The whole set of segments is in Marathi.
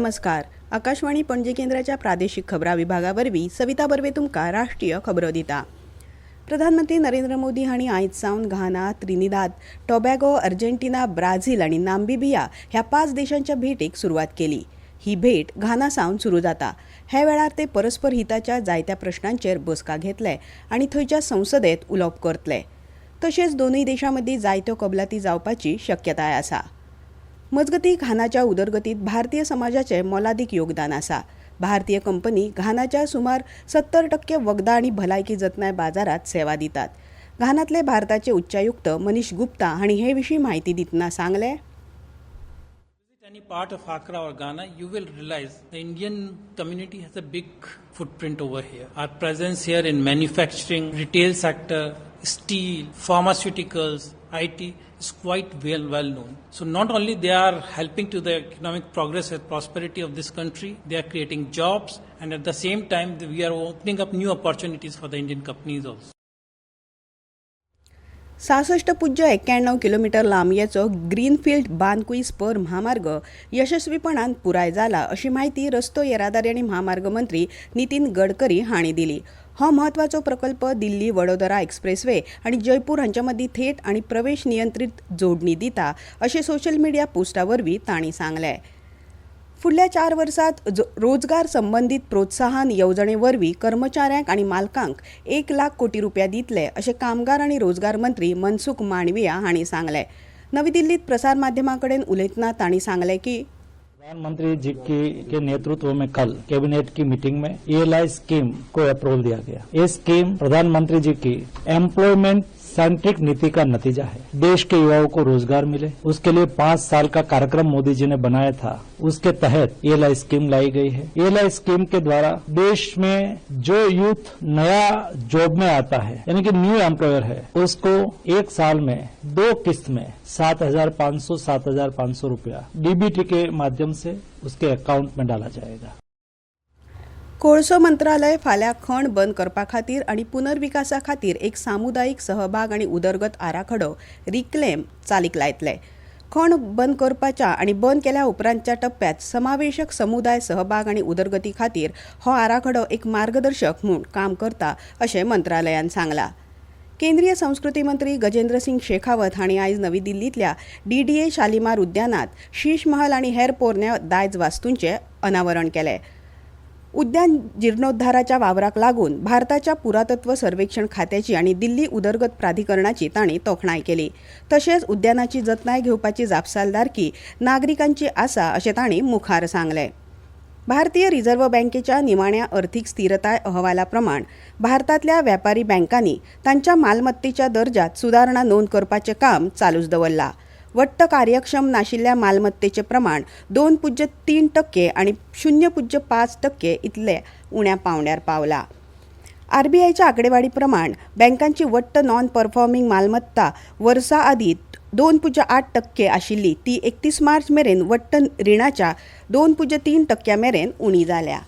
नमस्कार. आकाशवाणी पणजी केंद्राच्या प्रादेशिक खबरां विभागावरवीं सविता बर्वे तुमकां राष्ट्रीय खबरो दिता. प्रधानमंत्री नरेंद्र मोदी हांणी आयज सावन घाना, त्रिनिदाद, टोबॅगो, अर्जेंटिना, ब्राझील आनी नामिबिया ह्या 5 देशांच्या भेटीक सुरवात केली. ही भेट घाना सावन सुरू जाता. हे वेळार ते परस्पर हिताच्या जायत्या प्रश्नांचेर बसका घेतले आनी थंयच्या संसदेत उलोवप करतले. तशेंच दोनूय देशां मदीं जायत्यो कबलाती जावपाची शक्यताय आसा. मजगतीं घानाच्या उदरगतीत भारतीय समाजाचे मोलादीक योगदान आसा. भारतीय कंपनी घानाच्या सुमार 70% वखदां आनी भलायकी जतनाय बाजारात सेवा दितात. घानातले भारताचे उच्चायुक्त मनीष गुप्ता हांणी हे विशीं म्हायती दितना सांगले. Any part of Accra or Ghana, you will realize the Indian community has a big footprint over here. Our presence here in manufacturing, retail sector, steel, pharmaceuticals, IT is quite well known. So not only they are helping to the economic progress and prosperity of this country, they are creating jobs, and at the same time we are opening up new opportunities for the Indian companies also. 66.91 kilometre लांबयेचो ग्रीनफील्ड बांदकुई स्पर महामार्ग यशस्वीपणान पुराय जाला अशी माहिती रस्तो येरादारी आनी महामार्ग मंत्री नितीन गडकरी हांणी दिली. हो महत्वाचो प्रकल्प दिल्ली वडोदरा एक्सप्रेसवे आनी जयपूर हांच्या मदीं थेट आनी प्रवेश नियंत्रीत जोडणी दिता अशें सोशल मिडिया पोस्टा वरवीं तांणी सांगलें. फुडल्या 4 वर्सांत रोजगार संबंधीत प्रोत्साहन येवजणे वरवीं कर्मचाऱ्यांक आनी मालकांक 1 लाख कोटी रुपया दितले अशें कामगार आनी रोजगार मंत्री मनसुख मांडविया हांणी सांगलें. नवी दिल्लीत प्रसार माध्यमांकडेन उलयतना तांणी सांगलें की प्रधानमंत्री जी के नेतृत्व में कल कैबिनेट की मीटिंग में ELI स्कीम को अप्रूवल दिया गया. ये स्कीम प्रधानमंत्री जी की एम्प्लॉयमेंट सेंट्रिक नीति का नतीजा है. देश के युवाओं को रोजगार मिले, उसके लिए 5 साल का कार्यक्रम मोदी जी ने बनाया था. उसके तहत ELI स्कीम लाई गई है. ELI स्कीम के द्वारा देश में जो यूथ नया जॉब में आता है, यानी कि न्यू एम्प्लॉयर है, उसको 1 साल में 2 किस्त में 7,500 रुपया DBT के माध्यम से उसके अकाउंट में डाला जाएगा. कोळसो मंत्रालय फाल्यां खण बंद करपा खातीर आनी पुनर्विकासा खातीर एक सामुदायिक सहभाग आनी उदरगत आराखडो रिक्लेम चालीक लायतले. खण बंद करपाच्या आनी बंद केल्या उपरांतच्या टप्प्यात समावेशक समुदाय सहभाग आनी उदरगती खातीर हो आराखडो एक मार्गदर्शक म्हूण काम करता अशें मंत्रालयान सांगलां. केंद्रीय संस्कृती मंत्री गजेंद्र सिंग शेखावत हांणी आयज नवी दिल्लींतल्या DDA शालिमार उद्यानात शीश महल आनी हेर पोरण्या दायज वास्तूंचें अनावरण केलें. उद्यान जीर्णोद्धाराच्या वावराक लागून भारताच्या पुरातत्व सर्वेक्षण खात्याची आनी दिल्ली उदरगत प्राधिकरणाची तांणी तोखणाय केली. तशेंच उद्यानाची जतनाय घेवपाची जापसालदारकी नागरिकांची आसा अशें तांणी मुखार सांगलें. भारतीय रिझर्व्ह बँकेच्या निमाण्या अर्थीक स्थिरताय अहवाला प्रमाण भारतांतल्या वेपारी बँकांनी तांच्या मालमत्तेच्या दर्जात सुदारणा नोंद करपाचें काम चालूच दवरलां. वट्ट कार्यक्षम नाशिल्ल्या मालमत्तेचें प्रमाण 2.3% आनी 0.5% इतले उण्या पांवड्यार पावला. RBIच्या आंकडेवारी प्रमाण बँकांची वट्ट नॉन परफॉर्मिंग मालमत्ता वर्सा आदीं 2.8% आशिल्ली ती 31 मार्च मेरेन वट्ट रिणाच्या 2.3% मेरेन उणी जाल्या.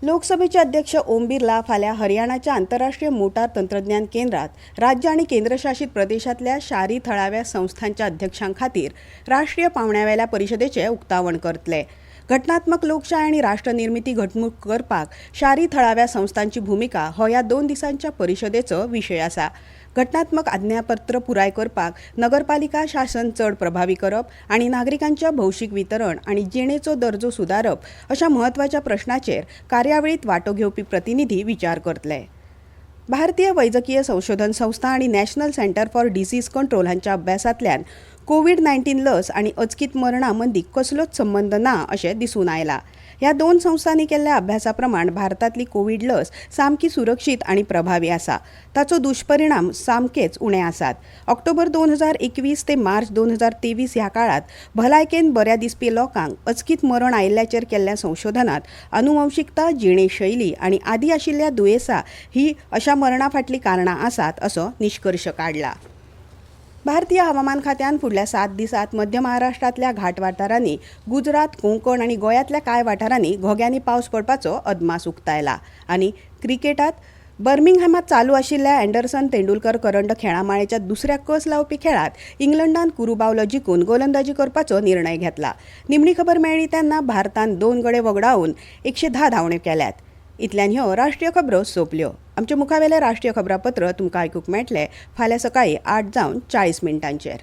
लोकसभेचे अध्यक्ष ओम बिर्ला फाल्यां हरियाणाच्या आंतरराष्ट्रीय मोटार तंत्रज्ञान केंद्रात राज्य आनी केंद्रशासीत प्रदेशांतल्या शारी थळाव्या संस्थांच्या अध्यक्षां खातीर राष्ट्रीय पावंड्यावेल्या परिशदेचें उक्तावण करतले. घटनात्मक लोकशाय आनी राष्ट्रनिर्मिती घडमूट करपाक शारी थळाव्या संस्थांची भूमिका हो ह्या 2 दिसांच्या परिशदेचो विशय आसा. घटनात्मक आज्ञापत्र पुराय करपाक नगरपालिका शासन चड प्रभावी करप आनी नागरिकांच्या भौशीक वितरण आनी जिणेचो दर्जो सुदारप अशा म्हत्वाच्या प्रश्नाचेर कार्यावळीत वांटो घेवपी प्रतिनिधी विचार करतले. भारतीय वैजकीय संशोधन संस्था आनी national centre for disease control हांच्या अभ्यासांतल्यान कोविड-19 लस आनी अचकीत मरणां मदीं कसलोच संबंद ना अशें दिसून आयलां. ह्या 2 संस्थांनी केल्ल्या अभ्यासा प्रमाण भारतांतली कोविड लस सामकी सुरक्षीत आनी प्रभावी आसा. ताचो दुश्परिणाम सामकेच उणे आसात. ऑक्टोबर 2021 ते मार्च 2023 ह्या काळात भलायकेन बऱ्या दिसपी लोकांक अचकीत मरण आयिल्ल्याचेर केल्ल्या संशोधनात अनुवंशिकता, जिणेशैली आनी आदी आशिल्ल्या दुयेंसां ही अशा मरणा फाटलीं कारणां आसात असो निश्कर्श काडला. भारतीय हवामान खात्यान फुडल्या 7 दिसांत मध्य महाराष्ट्रांतल्या घाट वाठारांनी, गुजरात, कोंकण आनी गोंयांतल्या कांय वाठारांनी घोग्यांनी पावस पडपाचो अदमास उक्तायला. आनी क्रिकेटात बर्मिंगहॅमात चालू आशिल्ल्या अँडरसन तेंडुलकर करंड खेळामाळेच्या दुसऱ्या कस लावपी खेळात इंग्लंडान कुरुबावलो जिखून गोलंदाजी करपाचो निर्णय घेतला. निमणी खबर मेळ्ळी तेन्ना भारतान 2 गडे वगडावन 110 धांवड्यो केल्यात. इतल्यान ह्यो राष्ट्रीय खबरो सोंपल्यो. आमचे मुखावेले राष्ट्रीय खबरापत्र तुमकां आयकूंक मेळटले फाल्यां सकाळीं 8:40 मिनटांचेर.